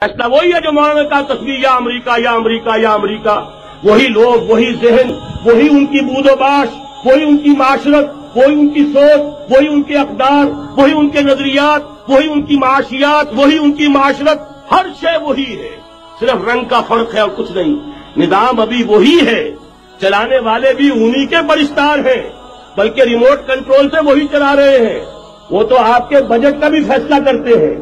فیصلہ وہی ہے جو مولانا نے کہا تصویر یا امریکہ یا امریکہ یا امریکہ. وہی لوگ، وہی ذہن، وہی ان کی بود و باش، وہی ان کی معاشرت، وہی ان کی سوچ، وہی ان کے اقدار، وہی ان کے نظریات، وہی ان کی معاشیات، وہی ان کی معاشرت، ہر شے وہی ہے. صرف رنگ کا فرق ہے اور کچھ نہیں. نظام ابھی وہی ہے، چلانے والے بھی انہی کے پرستار ہیں، بلکہ ریموٹ کنٹرول سے وہی چلا رہے ہیں. وہ تو آپ کے بجٹ کا بھی فیصلہ کرتے ہیں،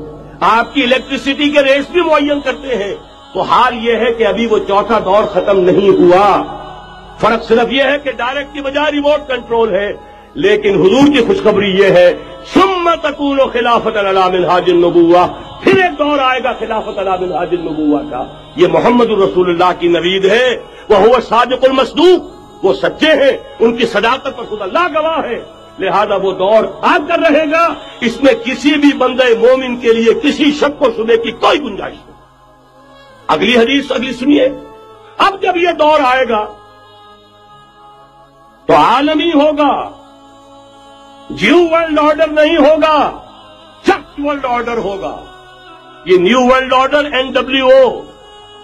آپ کی الیکٹریسٹی کے ریٹس بھی معین کرتے ہیں. تو حال یہ ہے کہ ابھی وہ چوتھا دور ختم نہیں ہوا. فرق صرف یہ ہے کہ ڈائریکٹ کی بجائے ریموٹ کنٹرول ہے. لیکن حضور کی خوشخبری یہ ہے ثم تکون خلافت علی منہاج النبوہ، پھر ایک دور آئے گا خلافت علی منہاج النبوہ کا. یہ محمد الرسول اللہ کی نوید ہے. وہ صادق المصدوق، وہ سچے ہیں، ان کی صداقت پر خود اللہ گواہ ہے. لہذا وہ دور آ کر رہے گا، اس میں کسی بھی بندے مومن کے لیے کسی شک و شبے کی کوئی گنجائش نہیں. اگلی حدیث سنیے. اب جب یہ دور آئے گا تو عالمی ہوگا، جیو ورلڈ آرڈر نہیں ہوگا، جسٹ ورلڈ آرڈر ہوگا. یہ نیو ورلڈ آرڈر NWO،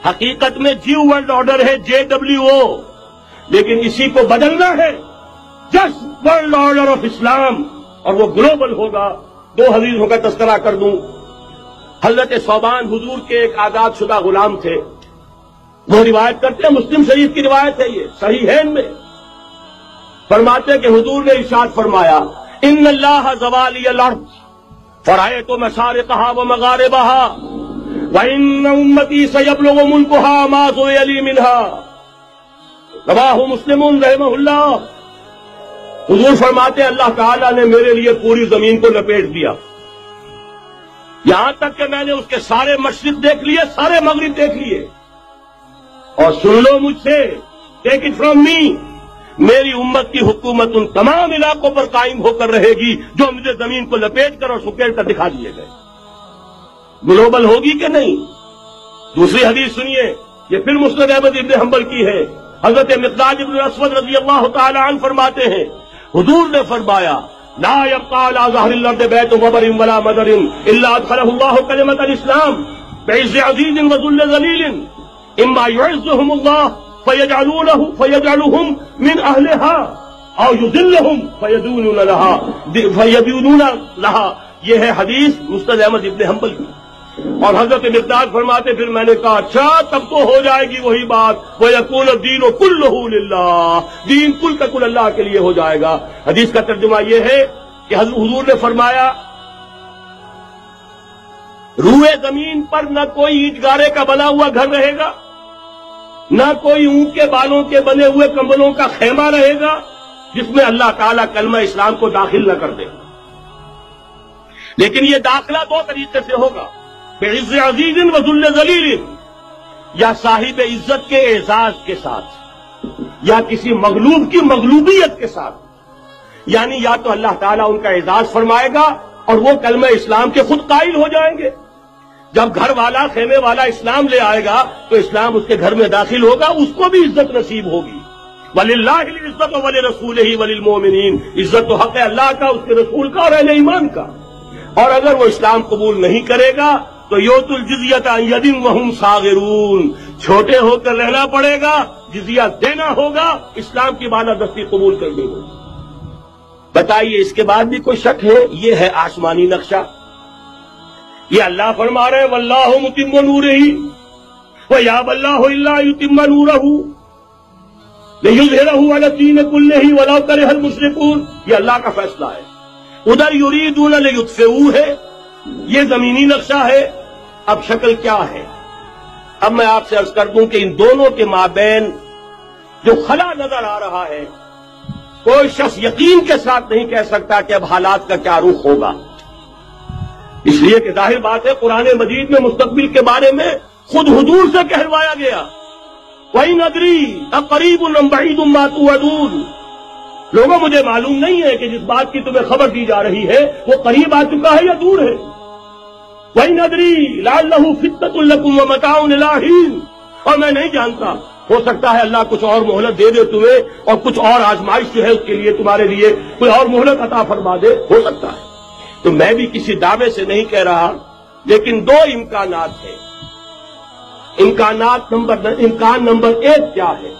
حقیقت میں جیو ورلڈ آرڈر ہے JWO، لیکن اسی کو بدلنا ہے جسٹ ورلڈ آرڈر آف اسلام، اور وہ گلوبل ہوگا. دو حدیثوں کا تذکرہ کر دوں. حضرت ثوبان حضور کے ایک آزاد شدہ غلام تھے. وہ روایت کرتے ہیں، مسلم شریف کی روایت ہے، یہ صحیحین میں فرماتے کہ حضور نے ارشاد فرمایا ان اللہ زوالی الارض فرائیت مشارقها ومغاربها وان امتی سیبلغ ملکها ما سئل لی منها. رواہ مسلم رحمہ اللہ. حضور فرماتے اللہ تعالیٰ نے میرے لیے پوری زمین کو لپیٹ دیا، یہاں تک کہ میں نے اس کے سارے مشرق دیکھ لیے، سارے مغرب دیکھ لیے. اور سن لو مجھ سے، ٹیک اٹ فرام می، میری امت کی حکومت ان تمام علاقوں پر قائم ہو کر رہے گی جو مجھے زمین کو لپیٹ کر اور سکیڑ کر دکھا دیے گئے. گلوبل ہوگی کہ نہیں؟ دوسری حدیث سنیے، یہ پھر مسند احمد ابن حنبل کی ہے. حضرت مقداد ابن اسود رضی اللہ تعالی عنہ فرماتے ہیں حضور نے فرمایا لا يبقى على ظهر الارض بيت وبر ولا مدر الا ادخله الله كلمة الاسلام بعز عزيز وذل ذليل اما يعزهم الله فيجعلهم من اهلها او يذلهم فيدونون لها. یہ ہے حدیث مسند احمد ابن حنبل کی. اور حضرت مقداد فرماتے پھر میں نے کہا اچھا تب تو ہو جائے گی وہی بات وَيَكُونَ الدِّينُ كُلُّهُ لِلَّهِ، دین کل کا کل اللہ کے لیے ہو جائے گا. حدیث کا ترجمہ یہ ہے کہ حضور نے فرمایا روئے زمین پر نہ کوئی اینٹ گارے کا بنا ہوا گھر رہے گا، نہ کوئی اونٹ کے بالوں کے بنے ہوئے کمبلوں کا خیمہ رہے گا جس میں اللہ تعالیٰ کلمہ اسلام کو داخل نہ کر دے. لیکن یہ داخلہ دو طریقے سے ہوگا، بعز عزیز وذل ذلیل، یا صاحب عزت کے اعزاز کے ساتھ یا کسی مغلوب کی مغلوبیت کے ساتھ. یعنی یا تو اللہ تعالیٰ ان کا اعزاز فرمائے گا اور وہ کلمہ اسلام کے خود قائل ہو جائیں گے. جب گھر والا خیمے والا اسلام لے آئے گا تو اسلام اس کے گھر میں داخل ہوگا، اس کو بھی عزت نصیب ہوگی. وَلِلَّهِ الْعِزَّةُ وَلِرَسُولِهِ وَلِلْمُؤْمِنِينَ، عزت و حق ہے اللہ کا، اس کے رسول کا اور اہل ایمان کا. اور اگر وہ اسلام قبول نہیں کرے گا تو یوت الجزیۃ عن ید وہم صاغرون، چھوٹے ہو کر رہنا پڑے گا، جزیہ دینا ہوگا، اسلام کی بالادستی قبول کرنی ہوگی. بتائیے اس کے بعد بھی کوئی شک ہے؟ یہ ہے آسمانی نقشہ. یہ اللہ فرما رہے واللہ متم نورہ ویابی اللہ الا یتم نورہ لیظہرہ علی الدین کلہ ولو کرہ المشرکون. یہ اللہ کا فیصلہ ہے. ادھر یریدون لیطفئوہ ہے، یہ زمینی نقشہ ہے. اب شکل کیا ہے؟ اب میں آپ سے عرض کر دوں کہ ان دونوں کے مابین جو خلا نظر آ رہا ہے، کوئی شخص یقین کے ساتھ نہیں کہہ سکتا کہ اب حالات کا کیا رخ ہوگا. اس لیے کہ ظاہر بات ہے قرآن مجید میں مستقبل کے بارے میں خود حضور سے کہلوایا گیا وَإِنْ أَدْرِي أَقَرِيبٌ أَمْ بَعِيدٌ مَا تُوعَدُونَ. لوگوں مجھے معلوم نہیں ہے کہ جس بات کی تمہیں خبر دی جا رہی ہے وہ قریب آ چکا ہے یا دور ہے. وَإِنْ أَدْرِي لَعَلَّهُ فِتْنَةٌ لَكُمْ وَمَتَاعٌ إِلَىٰ حِينٍ. اور میں نہیں جانتا، ہو سکتا ہے اللہ کچھ اور مہلت دے دے تمہیں اور کچھ اور آزمائش جو ہے اس کے لیے تمہارے لیے کوئی اور مہلت عطا فرما دے، ہو سکتا ہے. تو میں بھی کسی دعوے سے نہیں کہہ رہا، لیکن دو امکانات ہیں. امکان نمبر 1 کیا ہے؟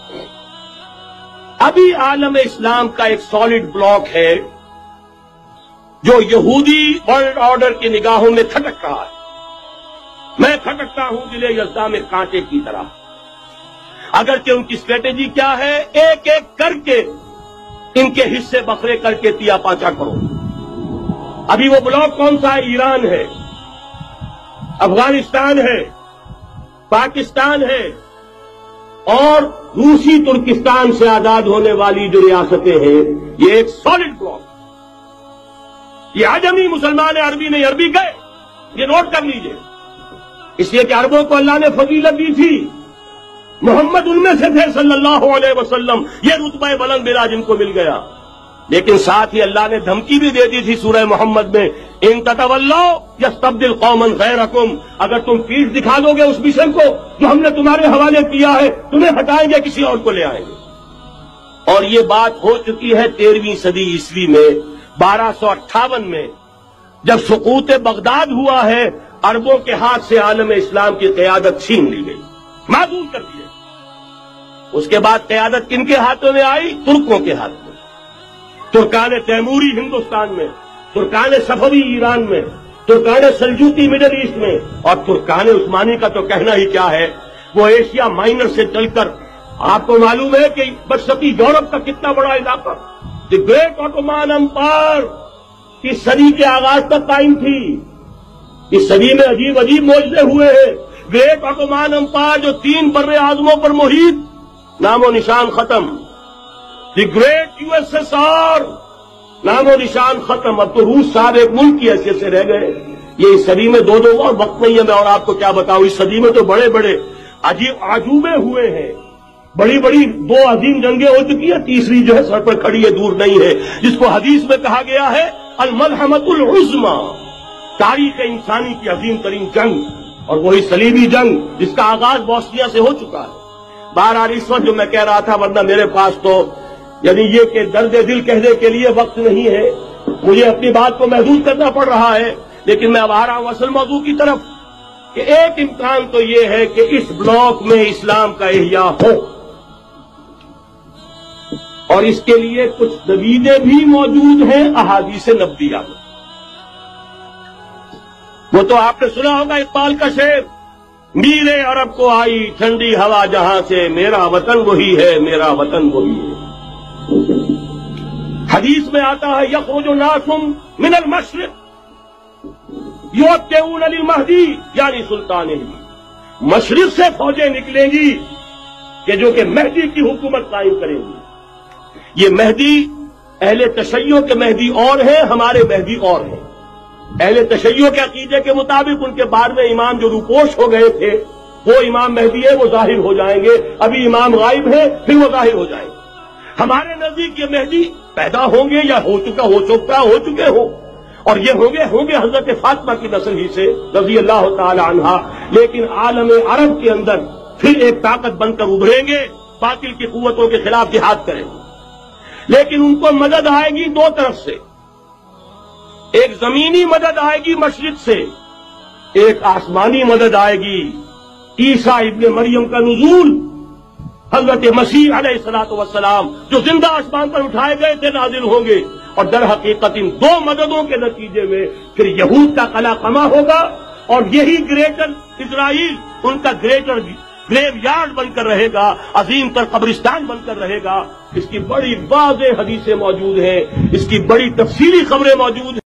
ابھی عالم اسلام کا ایک سالڈ بلاک ہے جو یہودی ورلڈ آرڈر کی نگاہوں میں کھٹک رہا ہے۔ میں کھٹکتا ہوں دل یزداں میں کانٹے کی طرح، اگرچہ ان کی اسٹریٹجی کیا ہے؟ ایک ایک کر کے ان کے حصے بکھرے کر کے تیا پاچا کرو۔ ابھی وہ بلاک کون سا ہے؟ ایران ہے، افغانستان ہے، پاکستان ہے، اور روسی ترکستان سے آزاد ہونے والی جو ریاستیں ہیں، یہ ایک سالڈ بلاک۔ یہ عجمی مسلمان عربی نہیں، عربی گئے، یہ نوٹ کر لیجئے، اس لیے کہ عربوں کو اللہ نے فضیلت دی تھی، محمد ان میں سے تھے صلی اللہ علیہ وسلم، یہ رتبہ بلند میرا جن کو مل گیا۔ لیکن ساتھ ہی اللہ نے دھمکی بھی دے دی تھی سورہ محمد میں، ان تتولوا یستبدل قوما غیرکم، اگر تم پیٹھ دکھا دو گے اس مشن کو جو ہم نے تمہارے حوالے کیا ہے، تمہیں ہٹائیں گے، کسی اور کو لے آئیں گے۔ اور یہ بات ہو چکی ہے 13ویں صدی عیسوی میں، 1258 میں، جب سقوط بغداد ہوا ہے، عربوں کے ہاتھ سے عالم اسلام کی قیادت چھین لی گئی، معذور کر دیے۔ اس کے بعد قیادت کن کے ہاتھوں میں آئی؟ ترکوں کے ہاتھ میں، ترکان تیموری ہندوستان میں، ترکان صفوی ایران میں، ترکان سلجوقی مڈل ایسٹ میں، اور ترکان عثمانی کا تو کہنا ہی کیا ہے، وہ ایشیا مائنر سے چل کر، آپ کو معلوم ہے کہ مشرقی یورپ کا کتنا بڑا علاقہ، دی گریٹ آٹومان امپائر کی صدی کے آغاز تک قائم تھی۔ اس صدی میں عجیب عجیب معجزے ہوئے ہیں۔ گریٹ آٹومان امپائر جو 3 بر اعظموں پر محیط، نام و نشان ختم۔ دی گریٹ USSR، نام و نشان ختم۔ اب تو روس صاحب ایک ملک کی حیثیت سے رہ گئے۔ یہ اس صدی میں دو اور وقت نہیں ہے، میں اور آپ کو کیا بتاؤں، اس صدی میں تو بڑے بڑے عجیب عجوبے ہوئے ہیں، بڑی بڑی 2 عظیم جنگیں ہو چکی ہیں، تیسری جو ہے سر پر کھڑی ہے، دور نہیں ہے، جس کو حدیث میں کہا گیا ہے الملحمۃ العظمی، تاریخ انسانی کی عظیم ترین جنگ، اور وہی صلیبی جنگ جس کا آغاز بوسنیا سے ہو چکا ہے۔ بہرحال اس وقت جو میں کہہ رہا تھا، ورنہ میرے پاس تو یعنی یہ کہ درد دل کہنے کے لیے وقت نہیں ہے، مجھے اپنی بات کو محدود کرنا پڑ رہا ہے، لیکن میں اب آ رہا ہوں اصل موضوع کی طرف، کہ ایک امکان تو یہ ہے کہ اس بلاک میں اسلام کا احیاء ہو، اور اس کے لیے کچھ دلیلیں بھی موجود ہیں احادیث نبویہ میں۔ وہ تو آپ نے سنا ہوگا اقبال کا شعر، میرے عرب کو آئی ٹھنڈی ہوا جہاں سے، میرا وطن وہی ہے، میرا وطن وہی ہے۔ حدیث میں آتا ہے یخرج ناس من المشرق یوتئون للمہدی، یعنی سلطان ہند، مشرق سے فوجیں نکلیں گی کہ جو کہ مہدی کی حکومت قائم کریں گی۔ یہ مہدی اہل تشیع کے مہدی اور ہیں، ہمارے مہدی اور ہیں۔ اہل تشیع کے عقیدے کے مطابق ان کے بعد میں امام جو روپوش ہو گئے تھے، وہ امام مہدی ہے، وہ ظاہر ہو جائیں گے، ابھی امام غائب ہے، پھر وہ ظاہر ہو جائیں گے۔ ہمارے نزدیک یہ مہدی پیدا ہوں گے یا ہو چکے ہو، اور یہ ہوں گے حضرت فاطمہ کی نسل ہی سے رضی اللہ تعالی عنہا، لیکن عالم عرب کے اندر پھر ایک طاقت بن کر ابھریں گے، باطل کی قوتوں کے خلاف جہاد کریں گے، لیکن ان کو مدد آئے گی 2 طرف سے، ایک زمینی مدد آئے گی مشرق سے، ایک آسمانی مدد آئے گی، عیسیٰ ابن مریم کا نزول، حضرت مسیح علیہ الصلوۃ والسلام جو زندہ آسمان پر اٹھائے گئے تھے نازل ہوں گے، اور در حقیقت ان 2 مددوں کے نتیجے میں پھر یہود کا قلعہ قمع ہوگا، اور یہی گریٹر اسرائیل ان کا گریٹر گریو یارڈ بن کر رہے گا، عظیم تر قبرستان بن کر رہے گا۔ اس کی بڑی واضح حدیثیں موجود ہیں، اس کی بڑی تفصیلی خبریں موجود ہیں۔